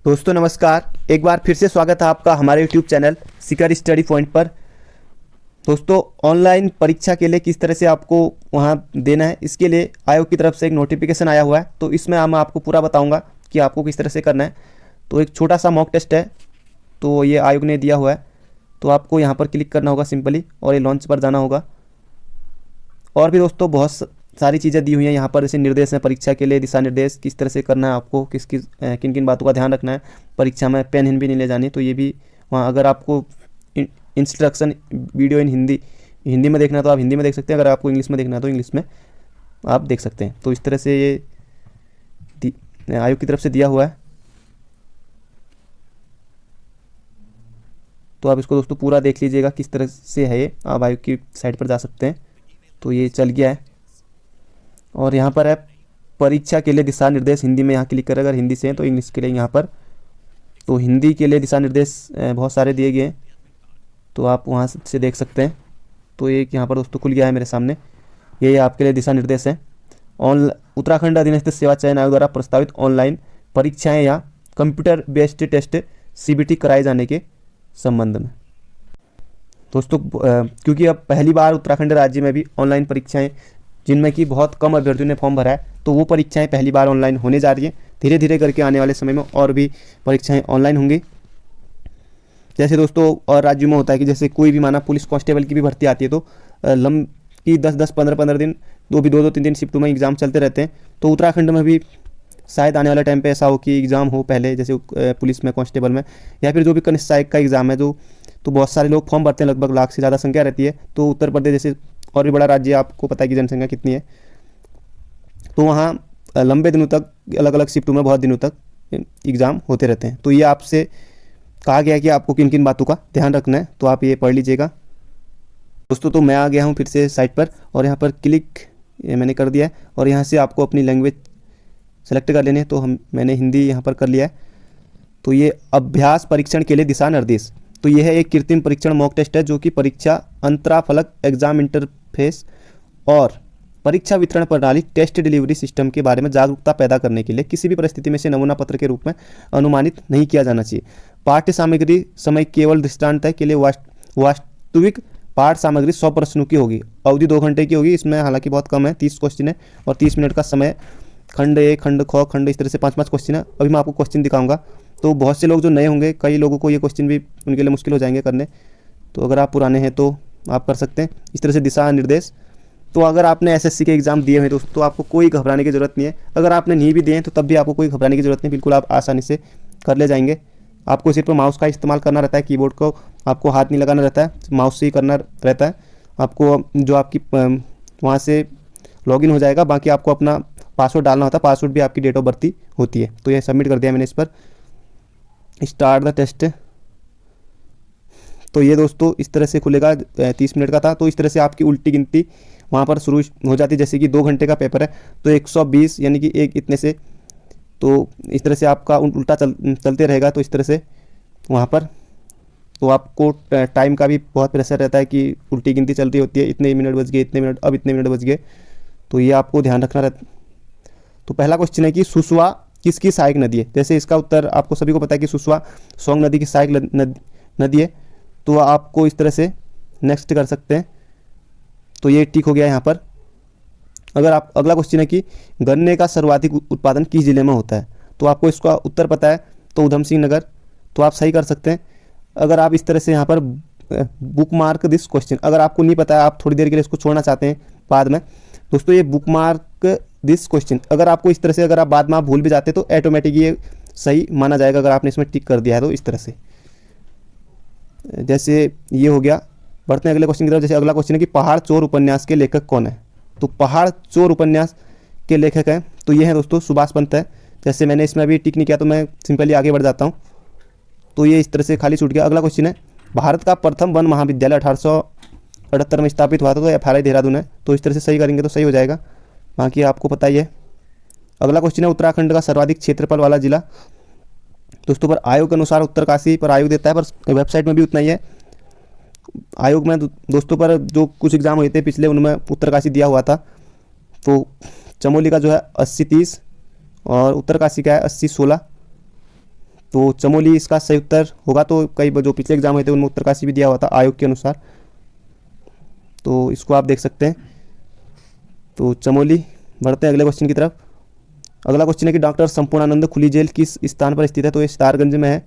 दोस्तों नमस्कार। एक बार फिर से स्वागत है आपका हमारे यूट्यूब चैनल शिखर स्टडी पॉइंट पर। दोस्तों ऑनलाइन परीक्षा के लिए किस तरह से आपको वहां देना है, इसके लिए आयोग की तरफ से एक नोटिफिकेशन आया हुआ है। तो इसमें मैं आपको पूरा बताऊंगा कि आपको किस तरह से करना है। तो एक छोटा सा मॉक टेस्ट है, तो ये आयोग ने दिया हुआ है। तो आपको यहाँ पर क्लिक करना होगा सिंपली और ये लॉन्च पर जाना होगा। और भी दोस्तों बहुत सारी चीज़ें दी हुई हैं यहाँ पर, जैसे निर्देश हैं परीक्षा के लिए, दिशा निर्देश किस तरह से करना है, आपको किन किन बातों का ध्यान रखना है, परीक्षा में पेन हिन भी नहीं ले जानी। तो ये भी वहाँ, अगर आपको इंस्ट्रक्शन वीडियो इन हिंदी में देखना है तो आप हिंदी में देख सकते हैं, अगर आपको इंग्लिश में देखना है तो इंग्लिश में आप देख सकते हैं। तो इस तरह से ये आयोग की तरफ से दिया हुआ है। तो आप इसको दोस्तों पूरा देख लीजिएगा किस तरह से है ये। आप आयोग की साइट पर जा सकते हैं। तो ये चल गया है और यहाँ पर है परीक्षा के लिए दिशा निर्देश, हिंदी में यहाँ क्लिक करें। अगर हिंदी से हैं तो इंग्लिश के लिए यहाँ पर, तो हिंदी के लिए दिशा निर्देश बहुत सारे दिए गए हैं, तो आप वहाँ से देख सकते हैं। तो एक यहाँ पर दोस्तों खुल गया है मेरे सामने, ये आपके लिए दिशा निर्देश है। उत्तराखंड अधीनस्थ सेवा चयन आयोग द्वारा प्रस्तावित ऑनलाइन परीक्षाएँ या कंप्यूटर बेस्ड टेस्ट CBT कराए जाने के संबंध में। दोस्तों क्योंकि अब पहली बार उत्तराखंड राज्य में भी ऑनलाइन परीक्षाएं, जिनमें कि बहुत कम अभ्यर्थियों ने फॉर्म भरा है, तो वो परीक्षाएं पहली बार ऑनलाइन होने जा रही हैं। धीरे धीरे करके आने वाले समय में और भी परीक्षाएं ऑनलाइन होंगी। जैसे दोस्तों और राज्यों में होता है कि जैसे कोई भी माना पुलिस कांस्टेबल की भी भर्ती आती है, तो की 10-10, 15-15 दिन, दो 3 शिफ्टों में एग्ज़ाम चलते रहते हैं। तो उत्तराखंड में भी शायद आने वाले टाइम पे ऐसा हो कि एग्ज़ाम हो पहले, जैसे पुलिस में, कांस्टेबल में, या फिर जो भी कनिष्ठ सहायक का एग्ज़ाम है, जो तो बहुत सारे लोग फॉर्म भरते हैं, लगभग लाख से ज़्यादा संख्या रहती है। तो उत्तर प्रदेश जैसे और भी बड़ा राज्य है, आपको पता है कि जनसंख्या कितनी है, तो वहाँ लंबे दिनों तक, अलग अलग शिफ्टों में बहुत दिनों तक एग्ज़ाम होते रहते हैं। तो ये आपसे कहा गया है कि आपको किन किन बातों का ध्यान रखना है, तो आप ये पढ़ लीजिएगा दोस्तों। तो मैं आ गया हूँ फिर से साइट पर और यहाँ पर क्लिक मैंने कर दिया है और यहाँ से आपको अपनी लैंग्वेज सेलेक्ट कर लेने हैं। तो मैंने हिंदी यहाँ पर कर लिया है। तो ये अभ्यास परीक्षण के लिए दिशा निर्देश, तो यह है एक कृत्रिम परीक्षण मॉक टेस्ट है जो कि परीक्षा अंतराफलक एग्जाम इंटरफेस और परीक्षा वितरण प्रणाली टेस्ट डिलीवरी सिस्टम के बारे में जागरूकता पैदा करने के लिए किसी भी परिस्थिति में से नमूना पत्र के रूप में अनुमानित नहीं किया जाना चाहिए। पाठ्य सामग्री समय केवल दृष्टांत के लिए वास्तविक पाठ सामग्री 100 प्रश्नों की होगी। अवधि 2 घंटे की होगी। इसमें हालांकि बहुत कम है, 30 क्वेश्चन है और 30 मिनट का समय। खंड ए, खंड ख, खंड, इस तरह से 5-5 क्वेश्चन है। अभी मैं आपको क्वेश्चन दिखाऊंगा। तो बहुत से लोग जो नए होंगे, कई लोगों को ये क्वेश्चन भी उनके लिए मुश्किल हो जाएंगे करने। तो अगर आप पुराने हैं तो आप कर सकते हैं। इस तरह से दिशा निर्देश। तो अगर आपने SSC के एग्ज़ाम दिए हैं दोस्तों, तो आपको कोई घबराने की ज़रूरत नहीं है। अगर आपने नहीं भी दिए हैं तो तब भी आपको कोई घबराने की ज़रूरत नहीं, बिल्कुल आप आसानी से कर ले जाएंगे। आपको सिर्फ माउस का इस्तेमाल करना रहता है, कीबोर्ड को आपको हाथ नहीं लगाना रहता है, माउस से ही करना रहता है। आपको जो आपकी वहाँ से लॉगिन हो जाएगा, बाकी आपको अपना पासवर्ड डालना होता है। पासवर्ड भी आपकी डेट ऑफ बर्थ होती है। तो ये सबमिट कर दिया मैंने इस पर। Start the test. तो ये दोस्तों इस तरह से खुलेगा, 30 मिनट का था। तो इस तरह से आपकी उल्टी गिनती वहाँ पर शुरू हो जाती है। जैसे कि 2 घंटे का पेपर है तो 120 यानी कि एक इतने से, तो इस तरह से आपका उल्टा चलते रहेगा। तो इस तरह से वहाँ पर तो आपको टाइम का भी बहुत प्रेशर रहता है कि उल्टी गिनती चल रही होती है, इतने मिनट बच गए, इतने मिनट, अब इतने मिनट बच गए। तो ये आपको ध्यान रखना रहता। तो पहला क्वेश्चन है कि सुसवा किसकी सहायक नदी है। जैसे इसका उत्तर आपको सभी को पता है कि सुसवा सोंग नदी की सहायक नदी है। तो आपको इस तरह से नेक्स्ट कर सकते हैं। तो ये ठीक हो गया यहाँ पर। अगर आप, अगला क्वेश्चन है कि गन्ने का सर्वाधिक उत्पादन किस जिले में होता है। तो आपको इसका उत्तर पता है, तो उधम सिंह नगर। तो आप सही कर सकते हैं। अगर आप इस तरह से यहाँ पर बुक मार्क दिस क्वेश्चन, अगर आपको नहीं पता है, आप थोड़ी देर के लिए इसको छोड़ना चाहते हैं बाद में, दोस्तों ये बुक मार्क दिस क्वेश्चन, अगर आपको इस तरह से, अगर आप बाद में आप भूल भी जाते तो ऑटोमेटिक ये सही माना जाएगा अगर आपने इसमें टिक कर दिया है। तो इस तरह से, जैसे ये हो गया। बढ़ते हैं अगले क्वेश्चन की तरफ। जैसे अगला क्वेश्चन है कि पहाड़ चोर उपन्यास के लेखक कौन है। तो पहाड़ चोर उपन्यास के लेखक हैं, तो ये है दोस्तों सुभाष पंत है। जैसे मैंने इसमें अभी टिक नहीं किया तो मैं सिंपली आगे बढ़ जाता हूँ। तो ये इस तरह से खाली छूट गया। अगला क्वेश्चन है भारत का प्रथम वन महाविद्यालय 1878 में स्थापित हुआ था, तो FRI देहरादून है। तो इस तरह से सही करेंगे तो सही हो जाएगा, बाकी आपको पता ही है। अगला क्वेश्चन है उत्तराखंड का सर्वाधिक क्षेत्रफल वाला जिला। दोस्तों पर आयोग के अनुसार उत्तरकाशी पर आयोग देता है, पर वेबसाइट में भी उतना ही है। आयोग में दोस्तों पर जो कुछ एग्जाम हुए थे पिछले, उनमें उत्तरकाशी दिया हुआ था। तो चमोली का जो है 80-30 और उत्तरकाशी का है 80-16। तो चमोली इसका सही उत्तर होगा। तो कई जो पिछले एग्जाम हुए थे उनमें उत्तरकाशी भी दिया हुआ था आयोग के अनुसार, तो इसको आप देख सकते हैं। तो चमोली। बढ़ते हैं अगले क्वेश्चन की तरफ। अगला क्वेश्चन है कि डॉक्टर संपूर्णानंद खुली जेल किस स्थान पर स्थित है, तो ये सितारगंज में है।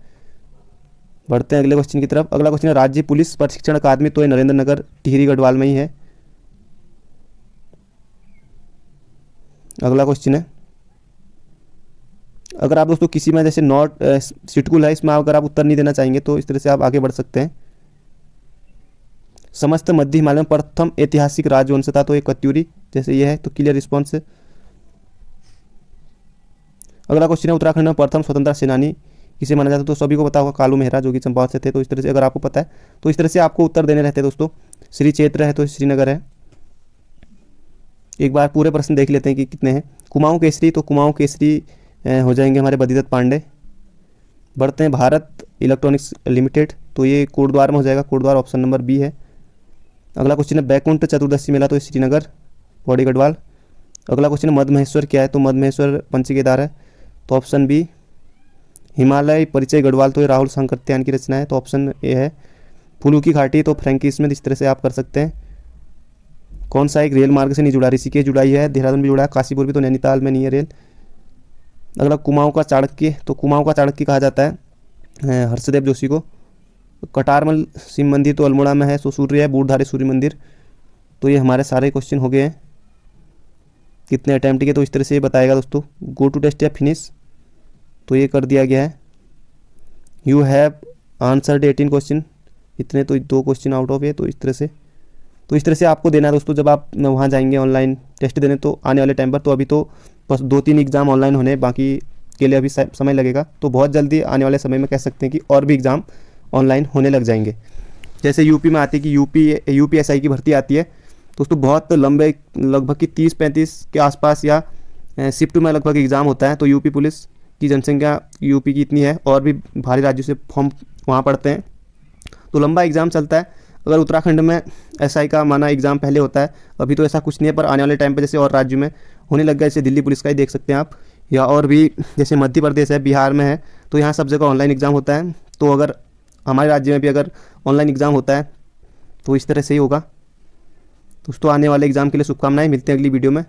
बढ़ते हैं अगले क्वेश्चन की तरफ। अगला क्वेश्चन है राज्य पुलिस प्रशिक्षण अकादमी, तो ये नरेंद्र नगर टिहरी गढ़वाल में ही है। अगला क्वेश्चन है, अगर आप दोस्तों किसी में जैसे नॉट सिटकुल है, इसमें अगर आप उत्तर नहीं देना चाहेंगे तो इस तरह से आप आगे बढ़ सकते हैं। समस्त मध्य हिमालय में प्रथम ऐतिहासिक राजवंश था, तो ये कत्यूरी जैसे ये है, तो क्लियर रिस्पॉन्स है। अगला क्वेश्चन है उत्तराखंड में प्रथम स्वतंत्रता सेनानी किसे माना जाता है, तो सभी को पता होगा कालू मेहरा जो कि चंपावत से थे। तो इस तरह से अगर आपको पता है तो इस तरह से आपको उत्तर देने रहते हैं दोस्तों। श्री क्षेत्र है तो श्रीनगर है। एक बार पूरे प्रश्न देख लेते हैं कि कितने हैं। कुमाऊं केसरी, तो कुमाऊं केसरी हो जाएंगे हमारे बद्रीदत्त पांडे। बढ़ते हैं भारत इलेक्ट्रॉनिक्स लिमिटेड, तो ये कोटद्वार में हो जाएगा, कोटद्वार ऑप्शन नंबर बी है। अगला क्वेश्चन है बैकुंठ चतुर्दशी मेला, तो श्रीनगर पौड़ी गढ़वाल। अगला क्वेश्चन है मद महेश्वर क्या है, तो मद महेश्वर पंचकेदार है, तो ऑप्शन बी। हिमालय परिचय गढ़वाल, तो ये राहुल सांकृत्यायन की रचना है, तो ऑप्शन ए है। फुलू की घाटी, तो फ्रैंकिस में, इस तरह से आप कर सकते हैं। कौन सा एक रेल मार्ग से नहीं जुड़ा, ऋषिकेश जुड़ाई है, देहरादून भी जुड़ा है, काशीपुर भी, तो नैनीताल में नहीं है रेल। अगला कुमाऊं का चाणक्य, तो कुमाऊं का चाणक्य कहा जाता है हर्षदेव जोशी को। कटारमल शिव मंदिर तो अल्मोड़ा में है, सो सूर्य है, बूढ़धारे सूर्य मंदिर। तो ये हमारे सारे क्वेश्चन हो गए हैं। कितने अटैम्प्ट किए, तो इस तरह से ये बताएगा दोस्तों। गो टू टेस्ट या फिनिश, तो ये कर दिया गया है। यू हैव आंसर्ड 18 क्वेश्चन, इतने तो 2 क्वेश्चन आउट ऑफ है, तो इस तरह से आपको देना है दोस्तों। जब आप वहाँ जाएंगे ऑनलाइन टेस्ट देने, तो आने वाले टाइम पर, तो अभी तो बस 2-3 एग्ज़ाम ऑनलाइन होने, बाकी के लिए अभी समय लगेगा। तो बहुत जल्दी आने वाले समय में कह सकते हैं कि और भी एग्ज़ाम ऑनलाइन होने लग जाएंगे। जैसे यूपी में आती है कि यूपीएसआई की भर्ती आती है, तो उसको बहुत लंबे, लगभग कि 30-35 के आसपास या शिफ्ट में लगभग एग्ज़ाम होता है। तो यूपी पुलिस की जनसंख्या यूपी की इतनी है, और भी भारी राज्यों से फॉर्म वहाँ पढ़ते हैं, तो लंबा एग्ज़ाम चलता है। अगर उत्तराखंड में एसआई का माना एग्ज़ाम पहले होता है, अभी तो ऐसा कुछ नहीं है, पर आने वाले टाइम पर जैसे और राज्यों में होने लग गया, जैसे दिल्ली पुलिस का ही देख सकते हैं आप, या और भी जैसे मध्य प्रदेश है, बिहार में है, तो यहाँ सब जगह ऑनलाइन एग्ज़ाम होता है। तो अगर हमारे राज्य में भी अगर ऑनलाइन एग्ज़ाम होता है तो इस तरह से ही होगा। दोस्तों आने वाले एग्ज़ाम के लिए शुभकामनाएं, मिलते हैं अगली वीडियो में।